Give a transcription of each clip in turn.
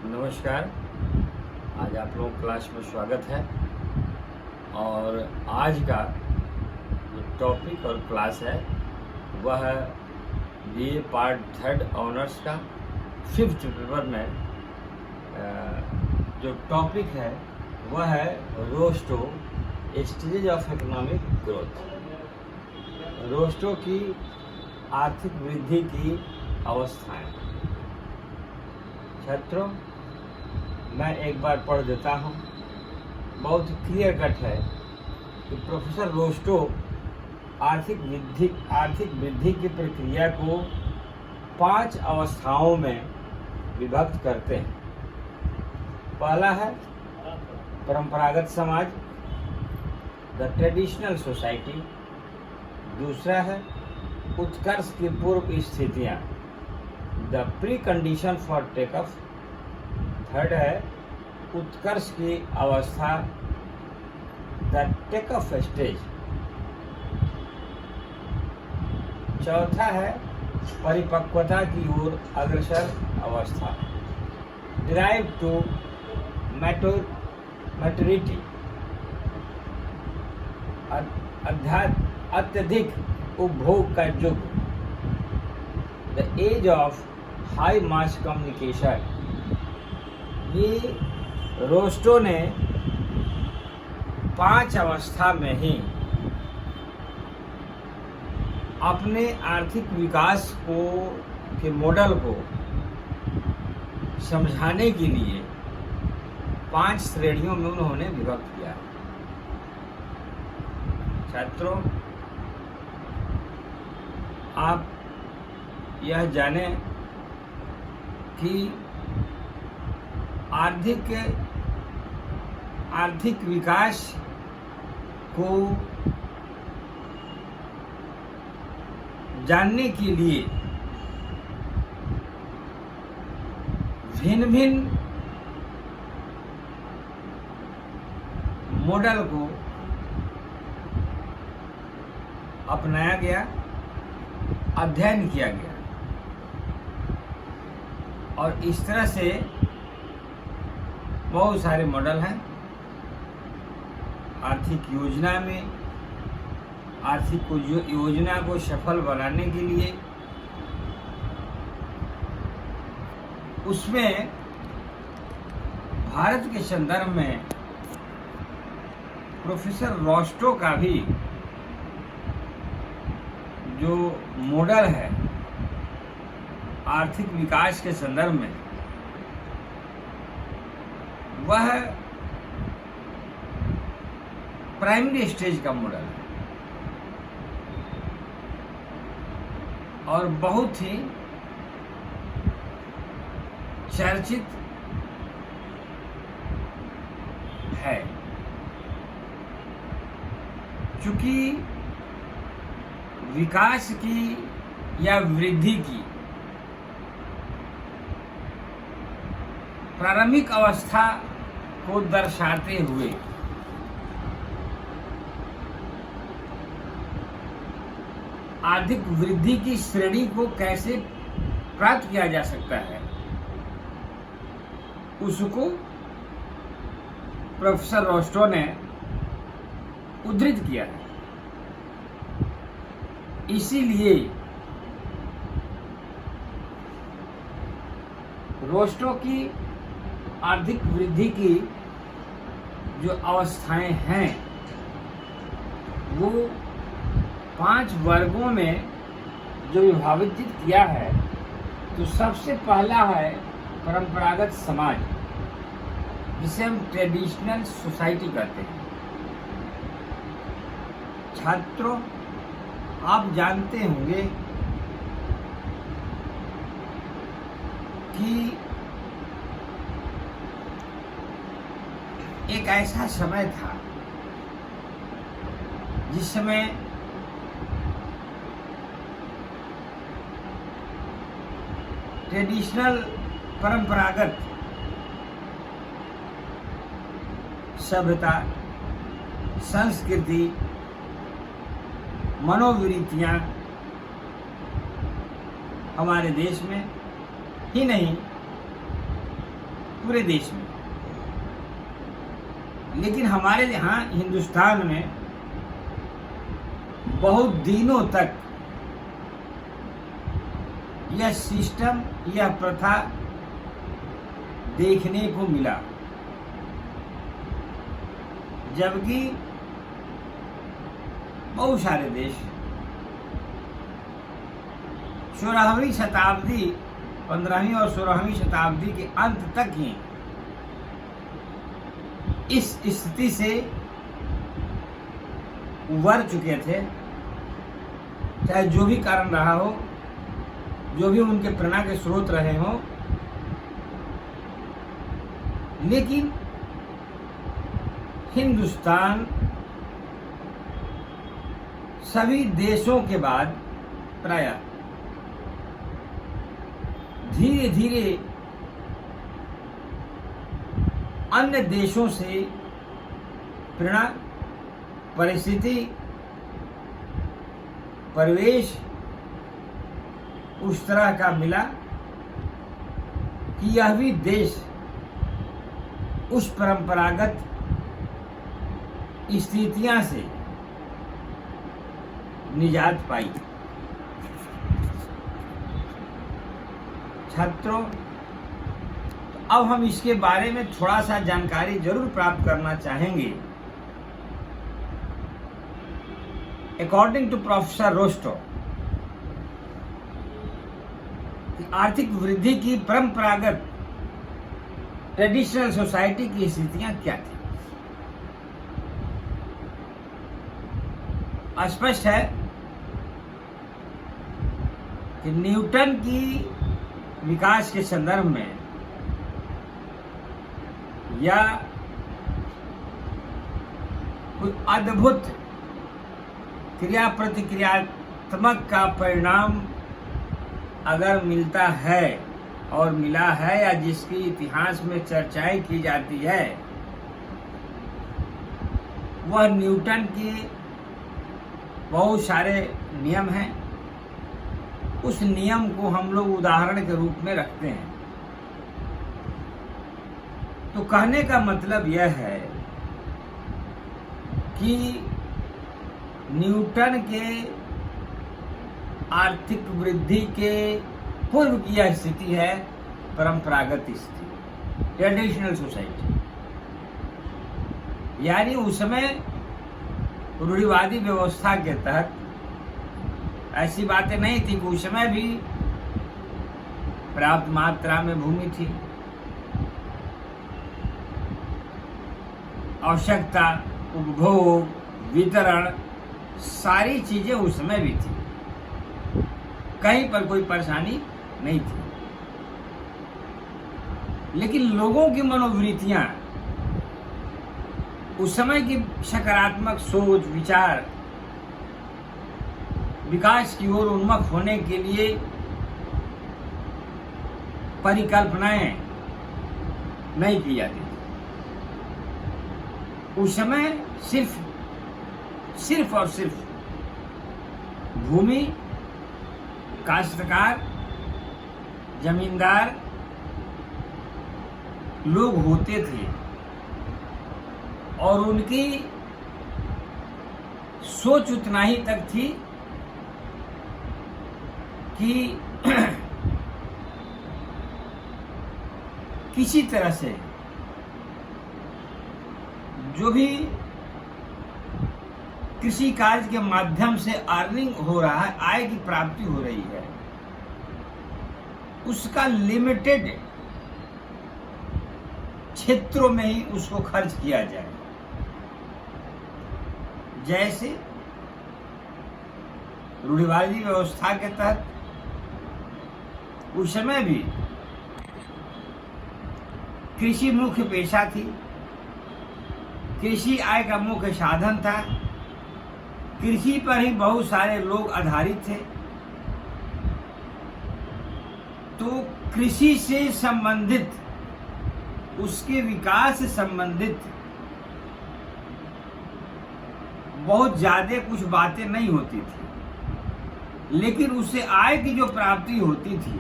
नमस्कार। आज आप लोगों को क्लास में स्वागत है। और आज का जो टॉपिक और क्लास है वह है बीए पार्ट 3 ऑनर्स का 5th पेपर में जो टॉपिक है वह है Rosto stage of economic growth. Rosto की आर्थिक वृद्धि की अवस्थाएं। छात्रों, मैं एक बार पढ़ देता हूँ। बहुत क्लियर कट है कि प्रोफेसर रोस्टो आर्थिक वृद्धि की प्रक्रिया को 5 अवस्थाओं में विभक्त करते हैं। पहला है परंपरागत समाज, द ट्रेडिशनल सोसाइटी। दूसरा है उत्कर्ष की पूर्व स्थितियाँ, the precondition for take off. Third है उत्कर्ष की अवस्था, द टेक ऑफ स्टेज। चौथा है परिपक्वता की ओर अग्रसर अवस्था, ड्राइव टू मैच्योरिटी। अत्यधिक उपभोग का युग, the age of high mass communication. ये रोस्टो ने 5 अवस्था में ही अपने आर्थिक विकास के मॉडल को समझाने के लिए 5 श्रेणियों में उन्होंने विभक्त किया। छात्रों, आप यह जानें कि आर्थिक विकास को जानने के लिए भिन्न भिन्न मॉडल को अपनाया गया, अध्ययन किया गया। और इस तरह से बहुत सारे मॉडल हैं। आर्थिक योजना में आर्थिक योजना को सफल बनाने के लिए उसमें भारत के संदर्भ में प्रोफेसर रोस्टो का भी जो मॉडल है आर्थिक विकास के संदर्भ में वह प्राइमरी स्टेज का मॉडल है और बहुत ही चर्चित है, चूंकि विकास की या वृद्धि की प्रारंभिक अवस्था को दर्शाते हुए आर्थिक वृद्धि की श्रेणी को कैसे प्राप्त किया जा सकता है उसको प्रोफेसर रोस्टो ने उद्धृत किया है। इसीलिए रोस्टो की आर्थिक वृद्धि की जो अवस्थाएं हैं वो 5 वर्गों में जो विभाजित किया है। तो सबसे पहला है परंपरागत समाज, जिसे हम ट्रेडिशनल सोसाइटी कहते हैं। छात्रों, आप जानते होंगे कि एक ऐसा समय था जिस समय ट्रेडिशनल परंपरागत सभ्यता, संस्कृति, मनोवृत्तियाँ हमारे देश में ही नहीं पूरे देश में। लेकिन हमारे यहाँ हिंदुस्तान में बहुत दिनों तक यह सिस्टम, यह प्रथा देखने को मिला, जबकि बहुत सारे देश 16वीं शताब्दी, 15वीं और 16वीं शताब्दी के अंत तक ही इस स्थिति से उबर चुके थे। चाहे जो भी कारण रहा हो, जो भी उनके प्रेरणा के स्रोत रहे हों, लेकिन हिंदुस्तान सभी देशों के बाद प्रायः धीरे धीरे अन्य देशों से प्रेरणा, परिस्थिति, परिवेश उस तरह का मिला कि यह भी देश उस परंपरागत स्थितियां से निजात पाई। छात्रों, अब हम इसके बारे में थोड़ा सा जानकारी जरूर प्राप्त करना चाहेंगे। अकॉर्डिंग टू प्रोफेसर रोस्टो, आर्थिक वृद्धि की परंपरागत ट्रेडिशनल सोसाइटी की स्थितियां क्या थी? स्पष्ट है कि न्यूटन की विकास के संदर्भ में या कोई अद्भुत क्रिया प्रतिक्रियात्मक का परिणाम अगर मिलता है और मिला है, या जिसकी इतिहास में चर्चाएं की जाती है, वह न्यूटन के बहुत सारे नियम हैं। उस नियम को हम लोग उदाहरण के रूप में रखते हैं। तो कहने का मतलब यह है कि न्यूटन के आर्थिक वृद्धि के पूर्व की यह स्थिति है परंपरागत स्थिति, ट्रेडिशनल सोसाइटी। यानी उस समय रूढ़िवादी व्यवस्था के तहत ऐसी बातें नहीं थी कि उस समय भी पर्याप्त मात्रा में भूमि थी, आवश्यकता, उपभोग, वितरण, सारी चीजें उस समय भी थी, कहीं पर कोई परेशानी नहीं थी। लेकिन लोगों की मनोवृत्तियां, उस समय की सकारात्मक सोच, विचार, विकास की ओर उन्मुख होने के लिए परिकल्पनाएं नहीं की जाती थी। उस समय सिर्फ और सिर्फ भूमि, काश्तकार, जमींदार लोग होते थे और उनकी सोच उतना ही तक थी कि किसी तरह से जो भी कृषि कार्य के माध्यम से अर्निंग हो रहा है, आय की प्राप्ति हो रही है, उसका लिमिटेड क्षेत्रों में ही उसको खर्च किया जाए। जैसे रूढ़िवादी व्यवस्था के तहत उस समय भी कृषि मुख्य पेशा थी, कृषि आय का मुख्य साधन था, कृषि पर ही बहुत सारे लोग आधारित थे। तो कृषि से संबंधित, उसके विकास से संबंधित बहुत ज्यादा कुछ बातें नहीं होती थी, लेकिन उससे आय की जो प्राप्ति होती थी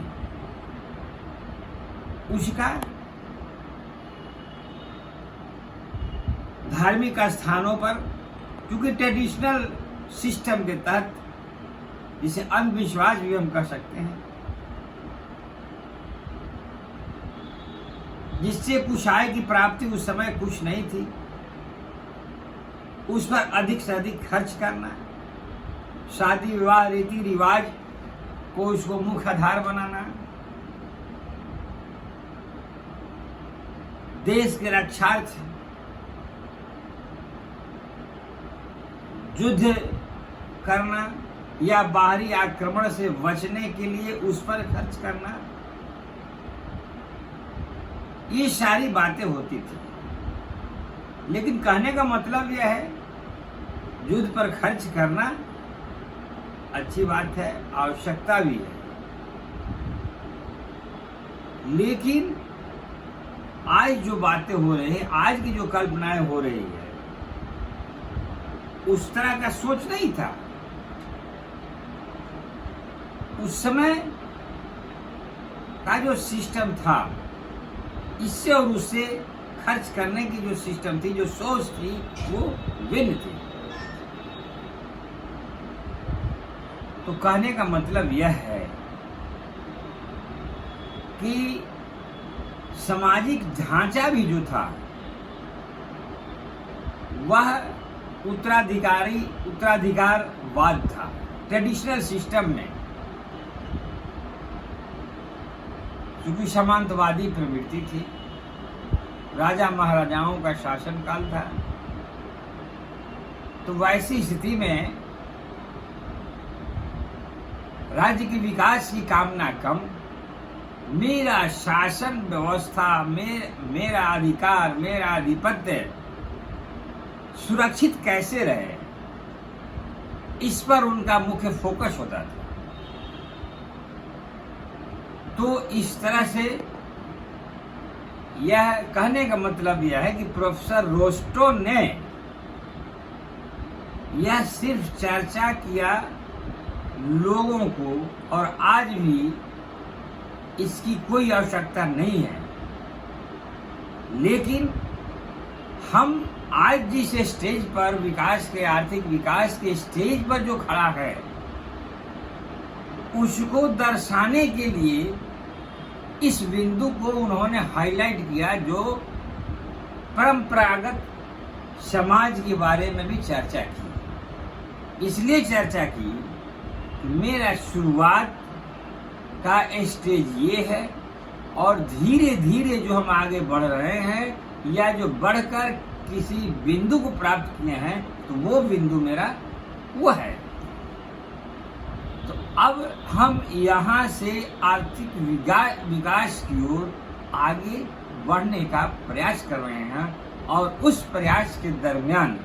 उसका धार्मिक स्थानों पर, क्योंकि ट्रेडिशनल सिस्टम के तहत, जिसे अंधविश्वास भी हम कह सकते हैं, जिससे कुछ आय की प्राप्ति उस समय कुछ नहीं थी, उस पर अधिक से अधिक खर्च करना, शादी विवाह रीति रिवाज को उसको मुख्य आधार बनाना, देश के रक्षार्थ युद्ध करना या बाहरी आक्रमण से बचने के लिए उस पर खर्च करना, ये सारी बातें होती थी। लेकिन कहने का मतलब यह है, युद्ध पर खर्च करना अच्छी बात है, आवश्यकता भी है, लेकिन आज जो बातें हो रही है, आज की जो कल्पनाएं हो रही है, उस तरह का सोच नहीं था। उस समय का जो सिस्टम था, इससे और उससे खर्च करने की जो सिस्टम थी, जो सोच थी, वो भिन्न थी। तो कहने का मतलब यह है कि सामाजिक ढांचा भी जो था, वह उत्तराधिकारवाद था। ट्रेडिशनल सिस्टम में क्योंकि सामंतवादी प्रवृत्ति थी, राजा महाराजाओं का शासनकाल था, तो वैसी स्थिति में राज्य के विकास की कामना कम, मेरा शासन व्यवस्था, मेरा अधिकार, मेरा आधिपत्य सुरक्षित कैसे रहे, इस पर उनका मुख्य फोकस होता था। तो इस तरह से यह कहने का मतलब यह है कि प्रोफेसर रोस्टो ने यह सिर्फ चर्चा किया लोगों को, और आज भी इसकी कोई आवश्यकता नहीं है, लेकिन हम आज जिस स्टेज पर विकास के, आर्थिक विकास के स्टेज पर जो खड़ा है, उसको दर्शाने के लिए इस बिंदु को उन्होंने हाईलाइट किया, जो परंपरागत समाज के बारे में भी चर्चा की। इसलिए चर्चा की कि मेरा शुरुआत का स्टेज ये है, और धीरे धीरे जो हम आगे बढ़ रहे हैं, या जो बढ़कर किसी बिंदु को प्राप्त किए हैं, तो वो बिंदु मेरा वो है। तो अब हम यहाँ से आर्थिक विकास की ओर आगे बढ़ने का प्रयास कर रहे हैं, और उस प्रयास के दरमियान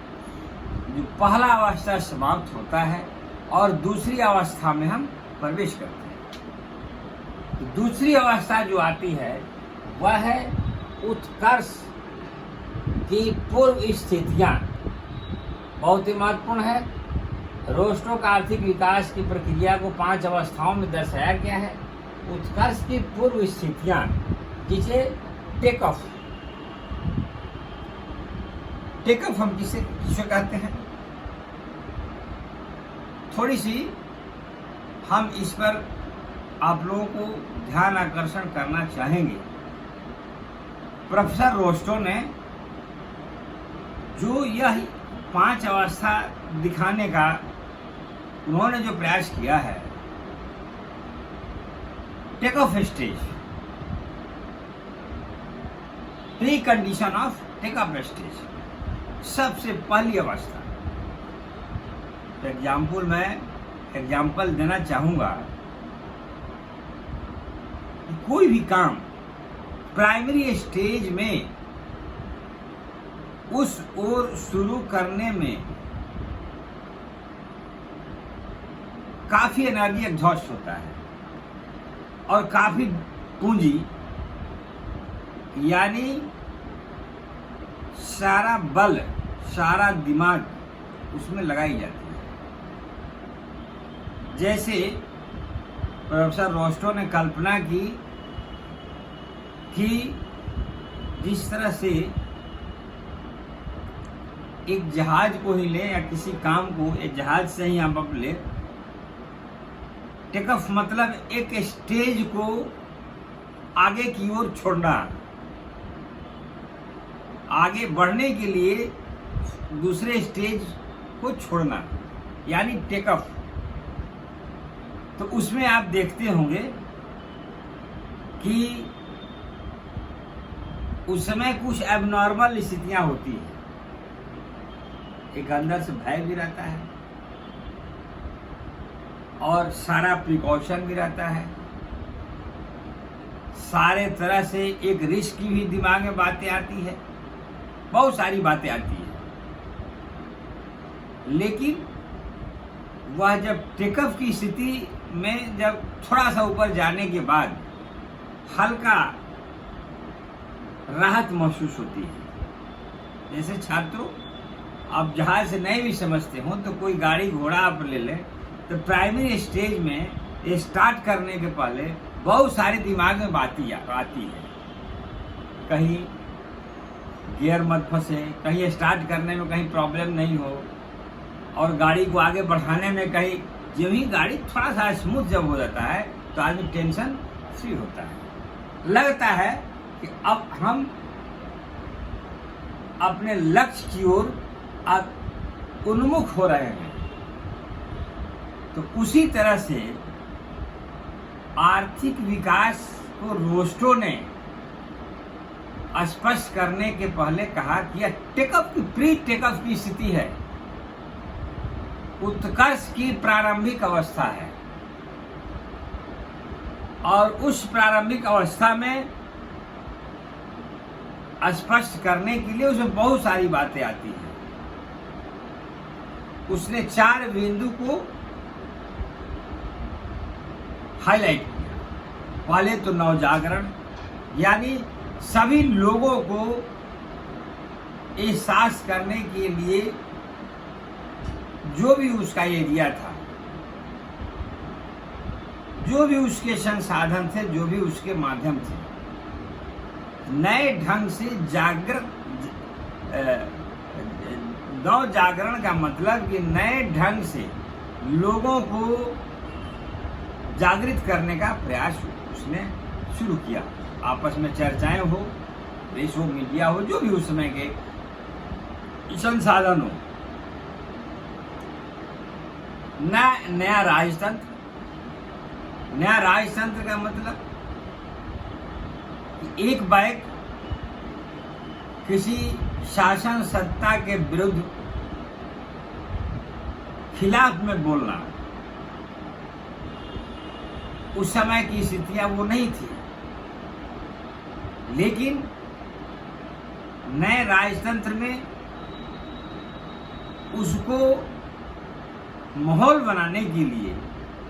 जो पहला अवस्था समाप्त होता है और दूसरी अवस्था में हम प्रवेश करते हैं। तो दूसरी अवस्था जो आती है, वह है उत्कर्ष की पूर्व स्थितियां। बहुत ही महत्वपूर्ण है। रोस्टो का आर्थिक विकास की प्रक्रिया को 5 अवस्थाओं में दर्शाया गया है। उत्कर्ष की पूर्व स्थितियां, जिसे टेक ऑफ हम किसे कहते हैं, थोड़ी सी हम इस पर आप लोगों को ध्यान आकर्षण करना चाहेंगे। प्रोफेसर रोस्टो ने जो यह 5 अवस्था दिखाने का उन्होंने जो प्रयास किया है, take off stage, precondition of take off stage, सबसे पहली अवस्था। एग्जाम्पल देना चाहूंगा कि कोई भी काम प्राइमरी स्टेज में उस ओर शुरू करने में काफी एनर्जी एग्जॉस्ट होता है, और काफी पूंजी, यानी सारा बल, सारा दिमाग उसमें लगाई जाती है। जैसे प्रोफेसर रोस्टो ने कल्पना की कि जिस तरह से एक जहाज को ही लें या किसी काम को एक जहाज से ही हम अब ले, टेक ऑफ मतलब एक स्टेज को आगे की ओर छोड़ना, आगे बढ़ने के लिए दूसरे स्टेज को छोड़ना, यानी टेक ऑफ। तो उसमें आप देखते होंगे कि उस समय कुछ एबनॉर्मल स्थितियां होती हैं, एक अंदर से भय भी रहता है और सारा प्रिकॉशन भी रहता है, सारे तरह से एक रिस्क की भी दिमाग में बातें आती है, बहुत सारी बातें आती है। लेकिन वह जब टेकअप की स्थिति में जब थोड़ा सा ऊपर जाने के बाद हल्का राहत महसूस होती है। जैसे छात्रों, आप जहाज से नहीं भी समझते हो तो कोई गाड़ी घोड़ा आप ले लें तो प्राइमरी स्टेज में स्टार्ट करने के पहले बहुत सारे दिमाग में बातें आती है, कहीं गियर मत फंसे, कहीं स्टार्ट करने में कहीं प्रॉब्लम नहीं हो, और गाड़ी को आगे बढ़ाने में कहीं, जो ही गाड़ी थोड़ा सा स्मूथ जब हो जाता है तो आदमी टेंशन फ्री होता है, लगता है कि अब हम अपने लक्ष्य की ओर उन्मुख हो रहे हैं। तो उसी तरह से आर्थिक विकास को रोस्टो ने स्पष्ट करने के पहले कहा कि यह टेकअप की प्री टेकअप की स्थिति है, उत्कर्ष की प्रारंभिक अवस्था है, और उस प्रारंभिक अवस्था में स्पष्ट करने के लिए उसमें बहुत सारी बातें आती हैं। उसने 4 बिंदु को हाईलाइट किया। पहले तो नवजागरण, यानी सभी लोगों को एहसास करने के लिए जो भी उसका एरिया था, जो भी उसके संसाधन थे, जो भी उसके माध्यम थे, नए ढंग से नव जागरण का मतलब कि नए ढंग से लोगों को जागृत करने का प्रयास उसने शुरू किया। आपस में चर्चाएं हो, प्रेस हो, मीडिया हो, जो भी उस समय के संसाधन हो, नया राजतंत्र। नया राजतंत्र का मतलब एक बैक किसी शासन सत्ता के विरुद्ध खिलाफ में बोलना, उस समय की स्थितियां वो नहीं थी। लेकिन नए राजतंत्र में उसको माहौल बनाने के लिए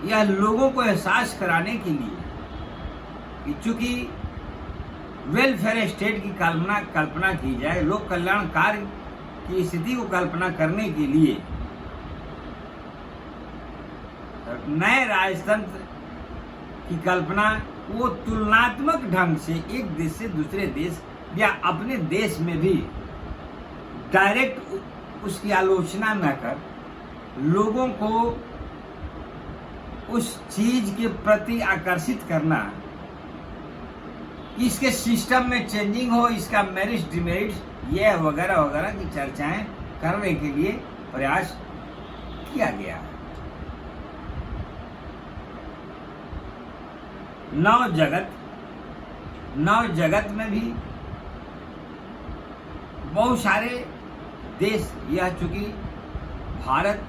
या लोगों को एहसास कराने के लिए कि चूंकि वेलफेयर स्टेट की कल्पना की जाए, लोक कल्याण कार्य की स्थिति को कल्पना करने के लिए नए राजतंत्र की कल्पना वो तुलनात्मक ढंग से एक देश से दूसरे देश या अपने देश में भी डायरेक्ट उसकी आलोचना न कर लोगों को उस चीज के प्रति आकर्षित करना, इसके सिस्टम में चेंजिंग हो, इसका मेरिट्स डिमेरिट्स ये वगैरह वगैरह की चर्चाएं करने के लिए प्रयास किया गया। नव जगत में भी बहुत सारे देश, यह चूंकि भारत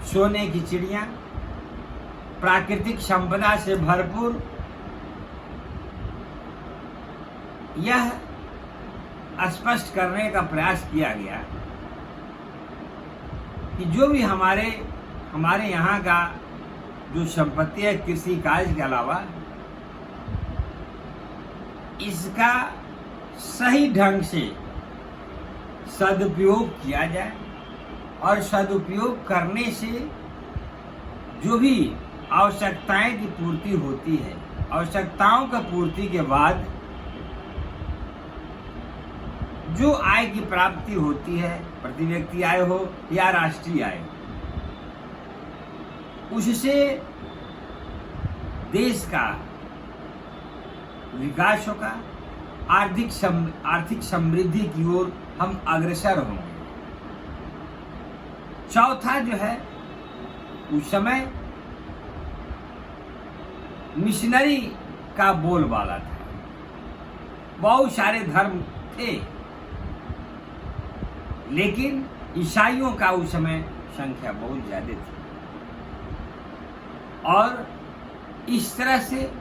सोने की चिड़िया, प्राकृतिक संपदा से भरपूर, यह स्पष्ट करने का प्रयास किया गया कि जो भी हमारे यहाँ का जो संपत्ति है कृषि कार्य के अलावा, इसका सही ढंग से सदुपयोग किया जाए, और सदुपयोग करने से जो भी आवश्यकताएं की पूर्ति होती है, आवश्यकताओं का पूर्ति के बाद जो आय की प्राप्ति होती है, प्रति व्यक्ति आय हो या राष्ट्रीय आय, उससे देश का विकास होगा, आर्थिक समृद्धि की ओर हम अग्रसर होंगे। चौथा जो है, उस समय मिशनरी का बोलबाला था, बहुत सारे धर्म थे, लेकिन ईसाइयों का उस समय संख्या बहुत ज्यादा थी। और इस तरह से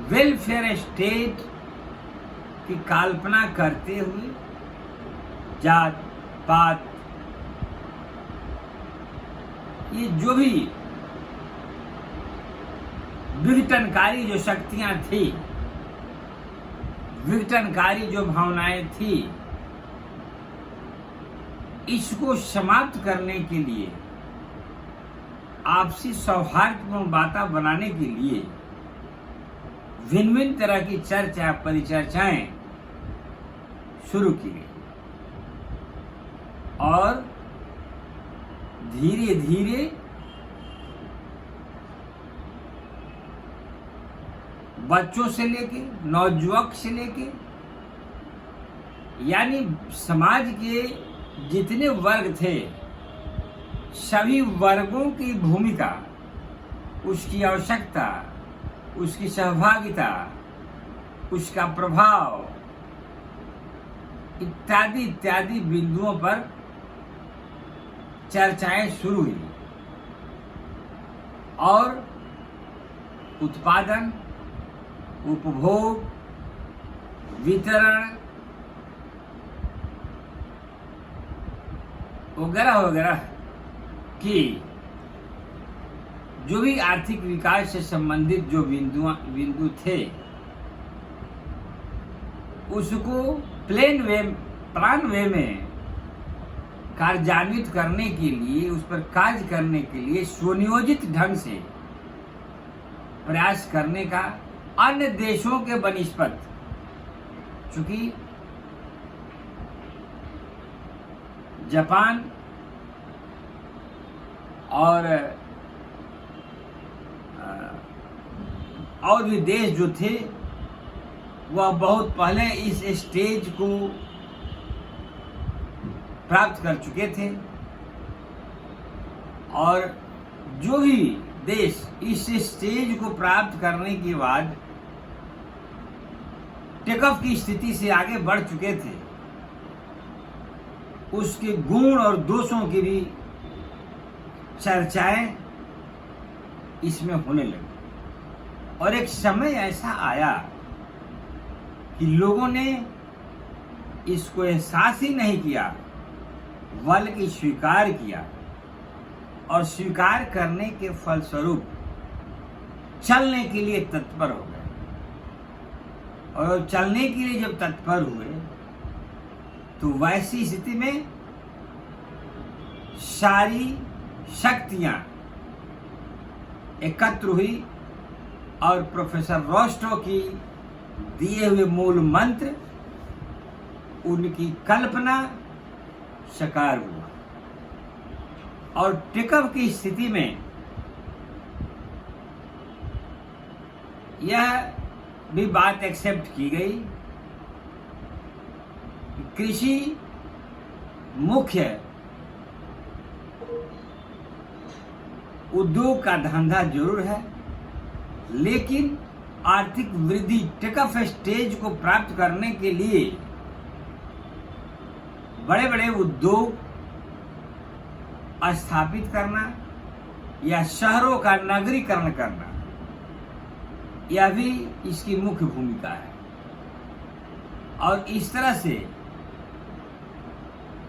वेलफेयर स्टेट की कल्पना करते हुए जात पात, ये जो भी विघटनकारी जो शक्तियां थी, विघटनकारी जो भावनाएं थी, इसको समाप्त करने के लिए, आपसी सौहार्दपूर्ण वातावरण बनाने के लिए भिन्न भिन्न तरह की चर्चा परिचर्चाएं शुरू की गई और धीरे धीरे बच्चों से लेके नौजुवक से लेके, यानी समाज के जितने वर्ग थे, सभी वर्गों की भूमिका, उसकी आवश्यकता, उसकी सहभागिता, उसका प्रभाव इत्यादि इत्यादि बिंदुओं पर चर्चाएं शुरू हुई और उत्पादन, उपभोग, वितरण वगैरह वगैरह की जो भी आर्थिक विकास से संबंधित जो बिंदु थे, उसको प्लान वे में कार्यान्वित करने के लिए, उस पर कार्य करने के लिए सुनियोजित ढंग से प्रयास करने का अन्य देशों के बनिस्पत, चूंकि जापान और भी देश जो थे, वह बहुत पहले इस स्टेज को प्राप्त कर चुके थे और जो भी देश इस स्टेज को प्राप्त करने के बाद टेकऑफ की स्थिति से आगे बढ़ चुके थे, उसके गुण और दोषों की भी चर्चाएं इसमें होने लगी। और एक समय ऐसा आया कि लोगों ने इसको एहसास ही नहीं किया, बल्कि स्वीकार किया और स्वीकार करने के फलस्वरूप चलने के लिए तत्पर हो गए। और चलने के लिए जब तत्पर हुए तो वैसी स्थिति में सारी शक्तियां एकत्र हुई और प्रोफेसर रोस्टो की दिए हुए मूल मंत्र, उनकी कल्पना साकार हुआ और टेकऑफ की स्थिति में यह भी बात एक्सेप्ट की गई कि कृषि मुख्य उद्योग का धंधा जरूर है, लेकिन आर्थिक वृद्धि टेकऑफ स्टेज को प्राप्त करने के लिए बड़े बड़े उद्योग स्थापित करना या शहरों का नगरीकरण करना, यह भी इसकी मुख्य भूमिका है। और इस तरह से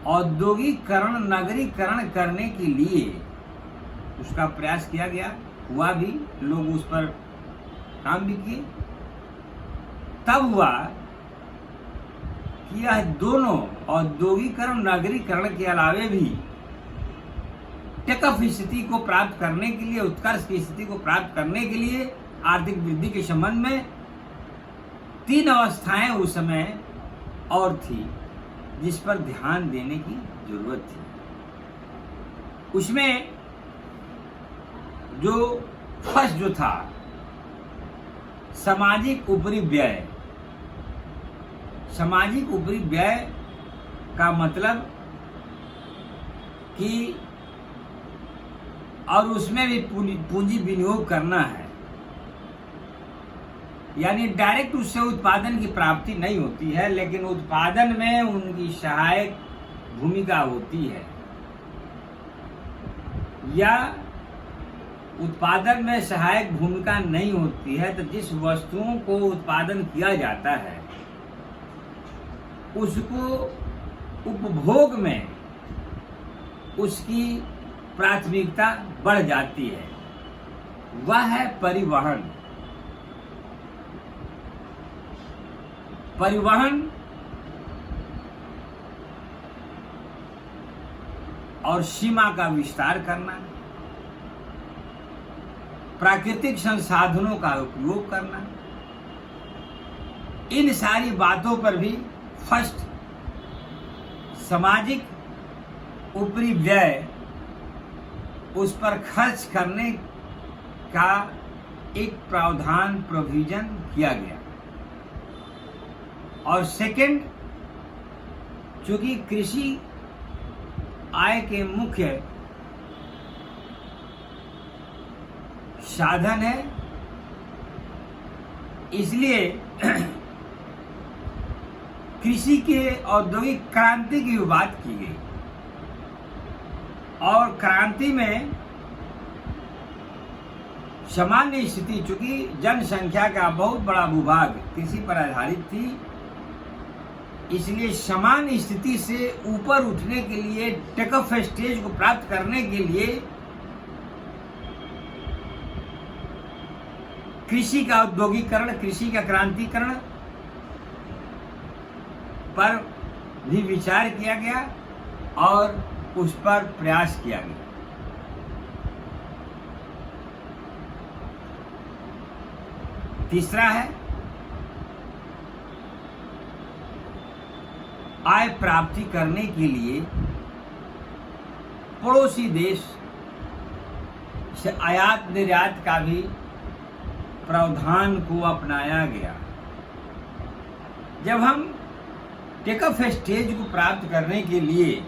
औद्योगिकरण, नगरीकरण करने के लिए उसका प्रयास किया गया, हुआ भी, लोग उस पर काम भी किए। तब हुआ कि यह दोनों औद्योगिकरण, नगरीकरण के अलावे भी टेकऑफ स्थिति को प्राप्त करने के लिए, उत्कर्ष की स्थिति को प्राप्त करने के लिए आर्थिक वृद्धि के संबंध में तीन अवस्थाएं उस समय और थी जिस पर ध्यान देने की जरूरत थी। उसमें जो फर्स्ट जो था सामाजिक ऊपरी व्यय। सामाजिक ऊपरी व्यय का मतलब कि और उसमें भी पूंजी विनियोग करना है, यानी डायरेक्ट उससे उत्पादन की प्राप्ति नहीं होती है, लेकिन उत्पादन में उनकी सहायक भूमिका होती है, या उत्पादन में सहायक भूमिका नहीं होती है तो जिस वस्तुओं को उत्पादन किया जाता है उसको उपभोग में उसकी प्राथमिकता बढ़ जाती है, वह है परिवहन। परिवहन और सीमा का विस्तार करना, प्राकृतिक संसाधनों का उपयोग करना, इन सारी बातों पर भी फर्स्ट सामाजिक ऊपरी व्यय उस पर खर्च करने का एक प्रावधान प्रोविजन किया गया। और सेकंड, चूंकि कृषि आय के मुख्य साधन है, इसलिए कृषि के औद्योगिक क्रांति की बात की गई। और क्रांति में सामान्य स्थिति, चूंकि जनसंख्या का बहुत बड़ा भूभाग कृषि पर आधारित थी, इसलिए समान स्थिति से ऊपर उठने के लिए, टेक ऑफ स्टेज को प्राप्त करने के लिए कृषि का औद्योगिकरण, कृषि का क्रांतिकरण पर भी विचार किया गया और उस पर प्रयास किया गया। तीसरा है आय प्राप्ति करने के लिए पड़ोसी देश से आयात निर्यात का भी प्रावधान को अपनाया गया। जब हम टेक ऑफ स्टेज को प्राप्त करने के लिए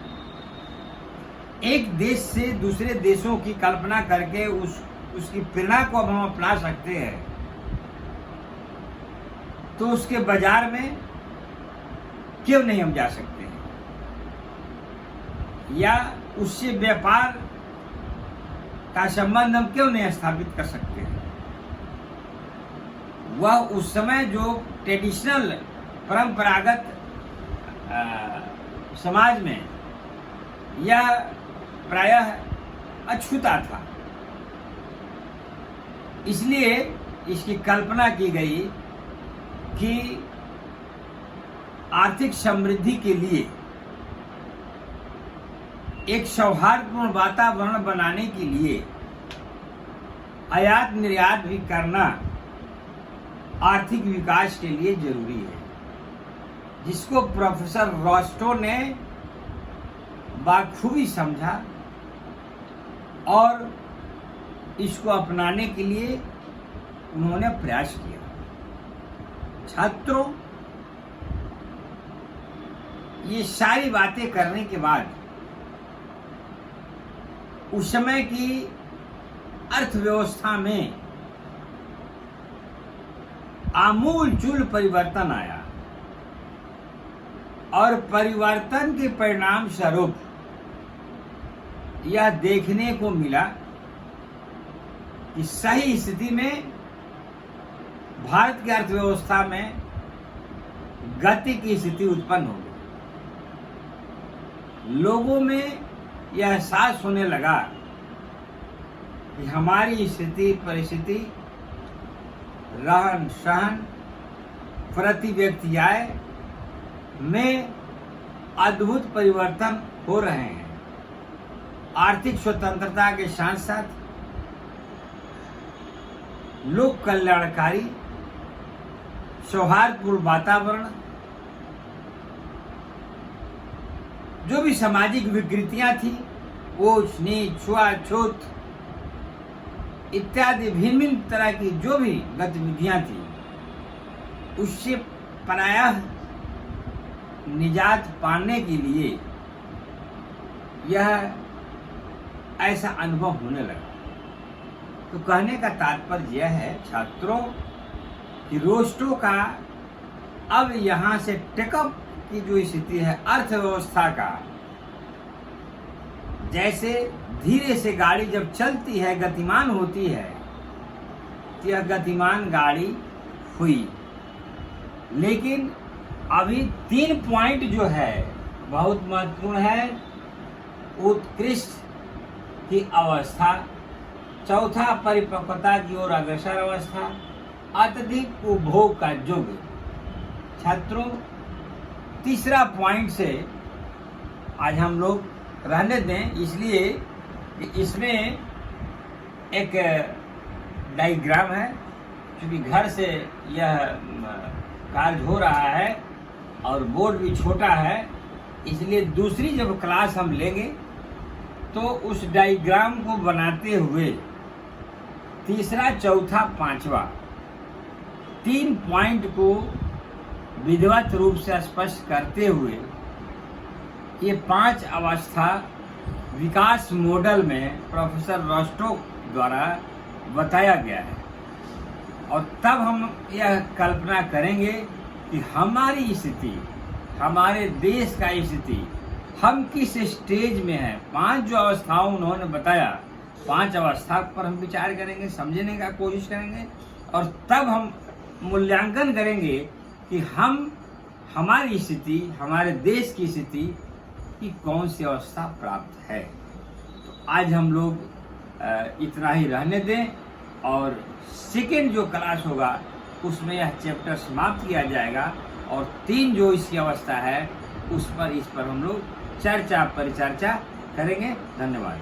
एक देश से दूसरे देशों की कल्पना करके उसकी प्रेरणा को हम अपना सकते हैं, तो उसके बाजार में क्यों नहीं हम जा सकते हैं, या उससे व्यापार का संबंध हम क्यों नहीं स्थापित कर सकते हैं। वह उस समय जो ट्रेडिशनल परंपरागत समाज में यह प्रायः अछूता था, इसलिए इसकी कल्पना की गई कि आर्थिक समृद्धि के लिए एक सौहार्दपूर्ण वातावरण बनाने के लिए आयात निर्यात भी करना आर्थिक विकास के लिए जरूरी है, जिसको प्रोफेसर रॉस्टो ने बाखूबी समझा और इसको अपनाने के लिए उन्होंने प्रयास किया। छात्रों, ये सारी बातें करने के बाद उस समय की अर्थव्यवस्था में आमूलचूल परिवर्तन आया और परिवर्तन के परिणाम स्वरूप यह देखने को मिला कि सही स्थिति में भारत की अर्थव्यवस्था में गति की स्थिति उत्पन्न हो गई। लोगों में यह एहसास होने लगा कि हमारी स्थिति परिस्थिति, रहन सहन, प्रति व्यक्ति आय में अद्भुत परिवर्तन हो रहे हैं। आर्थिक स्वतंत्रता के साथ साथ लोक कल्याणकारी सौहार्दपूर्ण वातावरण जो भी सामाजिक विकृतियां थी, ऊंच नीच, छुआछूत इत्यादि भिन्न भिन्न तरह की जो भी गतिविधियां थी, उससे प्रायः निजात पाने के लिए यह ऐसा अनुभव होने लगा। तो कहने का तात्पर्य यह है छात्रों कि रोस्टो का अब यहाँ से टेकअप की जो स्थिति है अर्थव्यवस्था का, जैसे धीरे से गाड़ी जब चलती है, गतिमान होती है, तो यह गतिमान गाड़ी हुई। लेकिन अभी 3 पॉइंट जो है बहुत महत्वपूर्ण है। उत्कृष्ट की अवस्था, चौथा परिपक्वता की ओर अग्रसर अवस्था, अत्यधिक उपभोग का युग। छात्रों, तीसरा पॉइंट से आज हम लोग रहने दें, इसलिए कि इसमें एक डायग्राम है। क्योंकि घर से यह कार्य हो रहा है और बोर्ड भी छोटा है, इसलिए दूसरी जब क्लास हम लेंगे तो उस डायग्राम को बनाते हुए तीसरा, चौथा, पांचवा 3 पॉइंट को विधिवत रूप से स्पष्ट करते हुए ये 5 अवस्था विकास मॉडल में प्रोफेसर रोस्टो द्वारा बताया गया है। और तब हम यह कल्पना करेंगे कि हमारी स्थिति, हमारे देश का स्थिति, हम किस स्टेज में हैं। 5 जो अवस्थाओं उन्होंने बताया, 5 अवस्था पर हम विचार करेंगे, समझने का कोशिश करेंगे और तब हम मूल्यांकन करेंगे कि हमारी स्थिति, हमारे देश की स्थिति की कौन सी अवस्था प्राप्त है। तो आज हम लोग इतना ही रहने दें और सेकेंड जो क्लास होगा उसमें यह चैप्टर समाप्त किया जाएगा और 3 जो इसकी अवस्था है इस पर हम लोग परिचर्चा करेंगे। धन्यवाद।